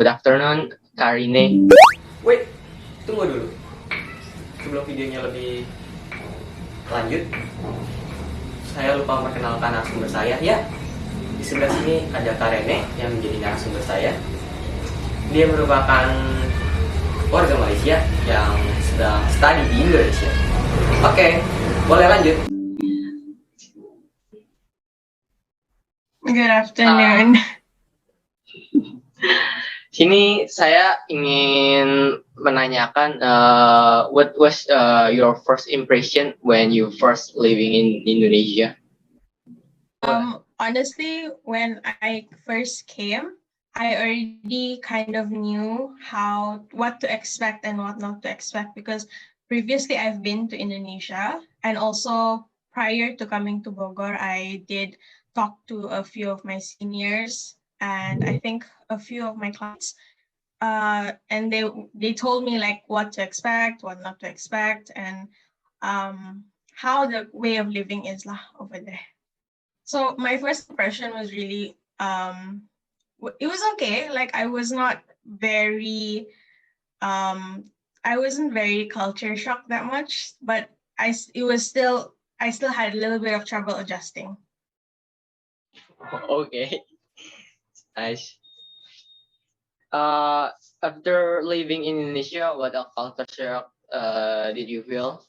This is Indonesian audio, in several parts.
Good afternoon, Karine. Wait, tunggu dulu. Sebelum videonya lebih lanjut, saya lupa memperkenalkan narasumber saya. Ya, di sebelah sini ada Kak Rene yang menjadi narasumber saya. Dia merupakan warga Malaysia yang sedang studi di Indonesia. Oke, boleh lanjut. Good afternoon. Sini saya ingin menanyakan what was your first impression when you first living in Indonesia? Honestly, when I first came, I already kind of knew what to expect and what not to expect, because previously I've been to Indonesia, and also prior to coming to Bogor, I did talk to a few of my seniors and I think a few of my clients. And they told me like what to expect, what not to expect, and how the way of living is lah over there. So my first impression was really it was okay. Like I wasn't very culture shocked that much, but I still had a little bit of trouble adjusting. Okay, nice. After living in Indonesia, what a culture shock did you feel?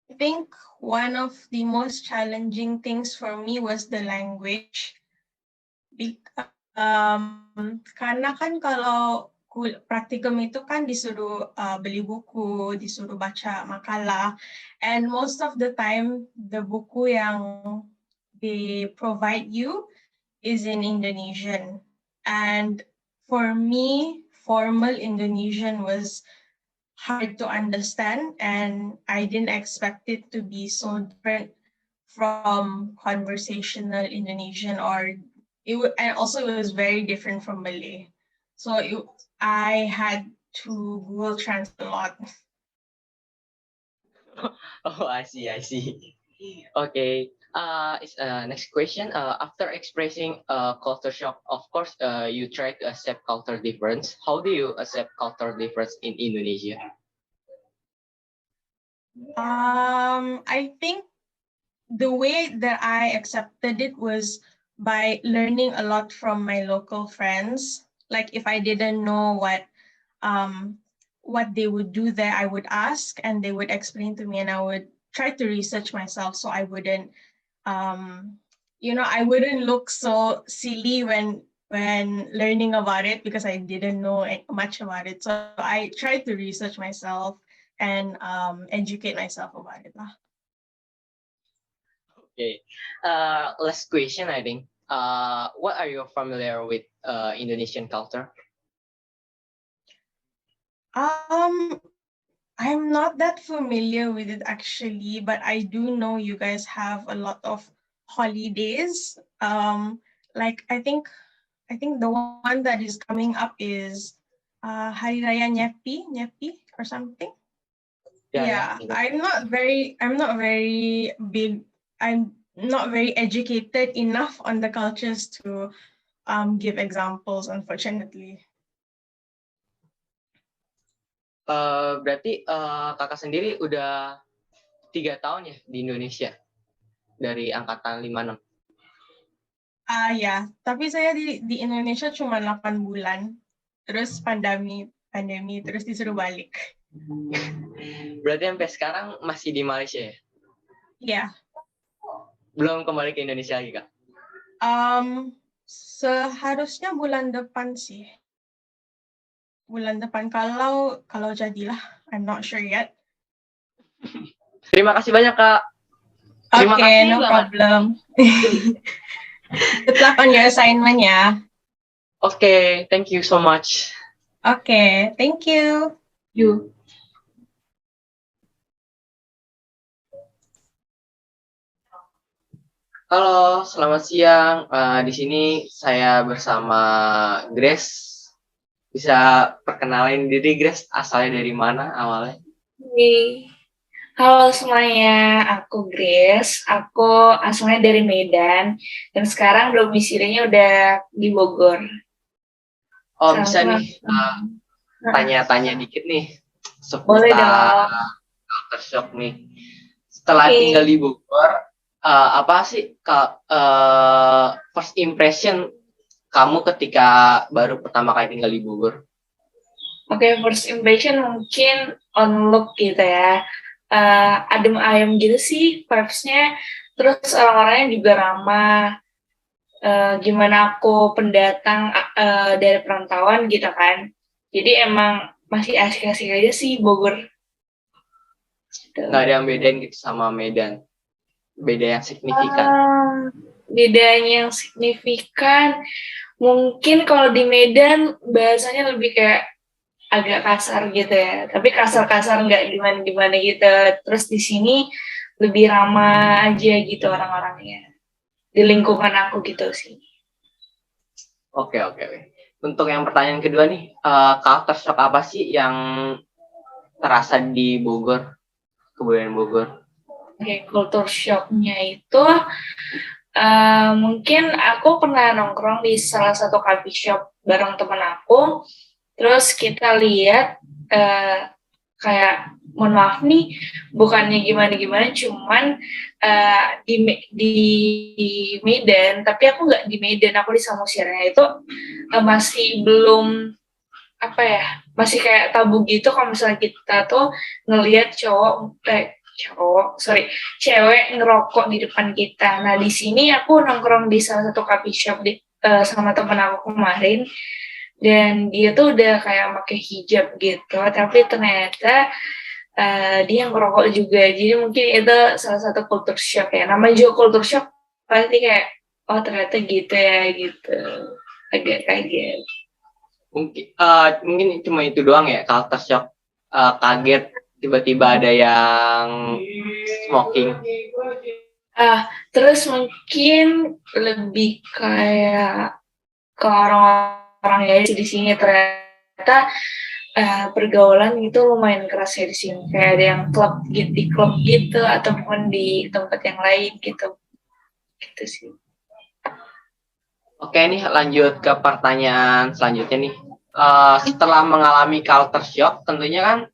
I think one of the most challenging things for me was the language. Karena kan kalau praktikum itu kan disuruh beli buku, disuruh baca makalah, and most of the time the buku yang they provide you is in Indonesian. And for me, formal Indonesian was hard to understand, and I didn't expect it to be so different from conversational Indonesian, and also it was very different from Malay. So I had to Google Translate a lot. Oh, I see. Okay. Next question. After expressing culture shock, of course, you try to accept culture difference. How do you accept culture difference in Indonesia? I think the way that I accepted it was by learning a lot from my local friends. Like if I didn't know what they would do there, I would ask and they would explain to me, and I would try to research myself so I wouldn't I wouldn't look so silly when learning about it, because I didn't know much about it. So I tried to research myself and educate myself about it. Okay. Last question, I think. What are you familiar with Indonesian culture? I'm not that familiar with it actually, but I do know you guys have a lot of holidays. Like I think the one that is coming up is Hari Raya Nyepi or something. Yeah. I'm not very big. I'm not very educated enough on the cultures to give examples, unfortunately. Berarti kakak sendiri udah 3 tahun ya di Indonesia dari angkatan 56. Ya, tapi saya di Indonesia cuma 8 bulan, terus pandemi terus disuruh balik. Berarti sampai sekarang masih di Malaysia ya? Iya. Belum kembali ke Indonesia lagi, Kak? Seharusnya bulan depan sih. Bulan depan kalau jadilah, I'm not sure yet. Terima kasih banyak, Kak. Terima kasih, no problem. Good luck on your assignment ya. Okay, thank you so much. Okay, thank you. Halo, selamat siang. Di sini saya bersama Grace. Bisa perkenalin diri, Grace, asalnya dari mana awalnya? Hey, Halo semuanya, aku Grace. Aku asalnya dari Medan dan sekarang domisilinya udah di Bogor. Oh, Salam bisa kenal. nih tanya-tanya dikit nih Boleh seputar dong. culture shock nih. Setelah Oke. tinggal di Bogor, apa sih first impression kamu ketika baru pertama kali tinggal di Bogor? Oke, first impression mungkin on look gitu ya. Adem ayem gitu sih vibes-nya. Terus orang-orangnya juga ramah. Gimana aku pendatang dari perantauan gitu kan. Jadi emang masih asik-asik aja sih Bogor. Gitu. Nggak ada yang bedain gitu sama Medan? Beda yang signifikan? Bedanya yang signifikan mungkin kalau di Medan bahasanya lebih kayak agak kasar gitu ya, tapi kasar-kasar nggak gimana-gimana gitu. Terus di sini lebih ramah aja gitu orang-orangnya di lingkungan aku gitu sih. Oke. Untuk yang pertanyaan kedua nih, culture shock apa sih yang terasa di Bogor, kebudayaan Bogor? Oke, culture shock-nya itu mungkin aku pernah nongkrong di salah satu coffee shop bareng temen aku. Terus kita lihat kayak mohon maaf nih, bukannya gimana-gimana, cuman di Medan, tapi aku nggak di Medan, aku di Samosirnya itu masih belum apa ya, masih kayak tabu gitu kalau misalnya kita tuh ngelihat cewek ngerokok di depan kita. Nah di sini aku nongkrong di salah satu coffee shop sama temen aku kemarin, dan dia tuh udah kayak pakai hijab gitu, tapi ternyata dia yang ngerokok juga. Jadi mungkin itu salah satu culture shock ya. Namanya juga culture shock, pasti kayak oh ternyata gitu ya gitu. Agak kaget. Mungkin cuma itu doang ya, culture shock, kaget tiba-tiba ada yang smoking. Terus mungkin lebih kayak ke orang-orang ya di sini ternyata pergaulan itu lumayan keras ya di sini. Kayak ada yang di klub gitu ataupun di tempat yang lain gitu. Gitu sih. Oke nih, lanjut ke pertanyaan selanjutnya nih. Setelah mengalami culture shock, tentunya kan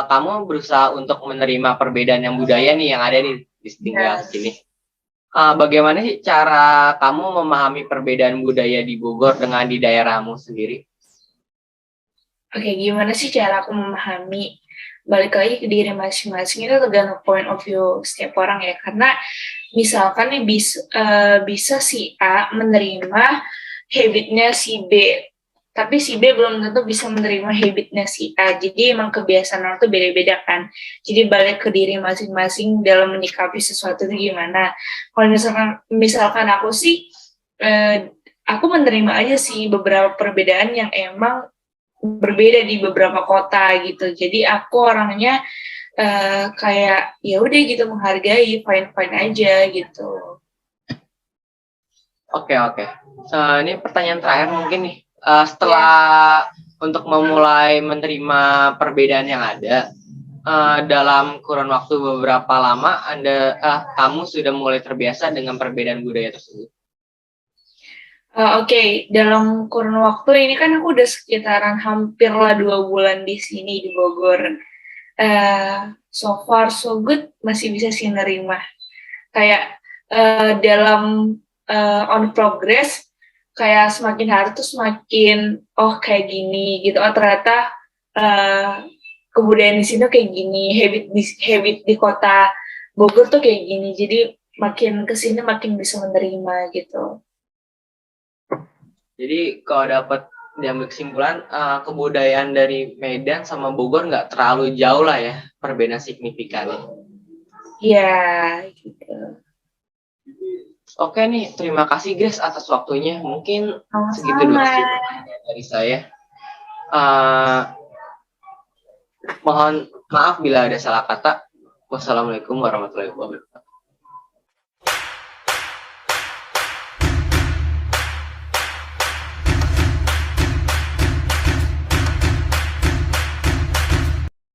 kamu berusaha untuk menerima perbedaan yang budaya nih yang ada di tinggal sini. Bagaimana sih cara kamu memahami perbedaan budaya di Bogor dengan di daerahmu sendiri? Oke, gimana sih cara aku memahami? Balik lagi ke diri masing-masing, itu tergantung point of view setiap orang ya. Karena misalkan nih bisa si A menerima habitnya si B, tapi si B belum tentu bisa menerima habitnya si A. Jadi emang kebiasaan orang tuh beda-beda kan. Jadi balik ke diri masing-masing dalam menyikapi sesuatu itu gimana. Kalau misalkan aku sih, aku menerima aja sih beberapa perbedaan yang emang berbeda di beberapa kota gitu. Jadi aku orangnya kayak ya udah gitu, menghargai, fine aja gitu. Oke. Ini pertanyaan terakhir mungkin nih. Setelah untuk memulai menerima perbedaan yang ada, dalam kurun waktu beberapa lama kamu sudah mulai terbiasa dengan perbedaan budaya tersebut? Oke, dalam kurun waktu ini kan aku udah sekitaran hampir lah 2 bulan di sini di Bogor. So far so good, masih bisa sih nerima. Kayak dalam on progress, kayak semakin hari tuh semakin kayak gini gitu. Oh ternyata kebudayaan di sini kayak gini, habit di kota Bogor tuh kayak gini. Jadi makin kesini makin bisa menerima gitu. Jadi kalau dapat diambil kesimpulan, kebudayaan dari Medan sama Bogor nggak terlalu jauh lah ya perbedaan signifikannya. Iya, gitu. Oke nih, terima kasih Grace atas waktunya. Mungkin segitu dulu sih pertanyaan dari saya. Mohon maaf bila ada salah kata. Wassalamualaikum warahmatullahi wabarakatuh.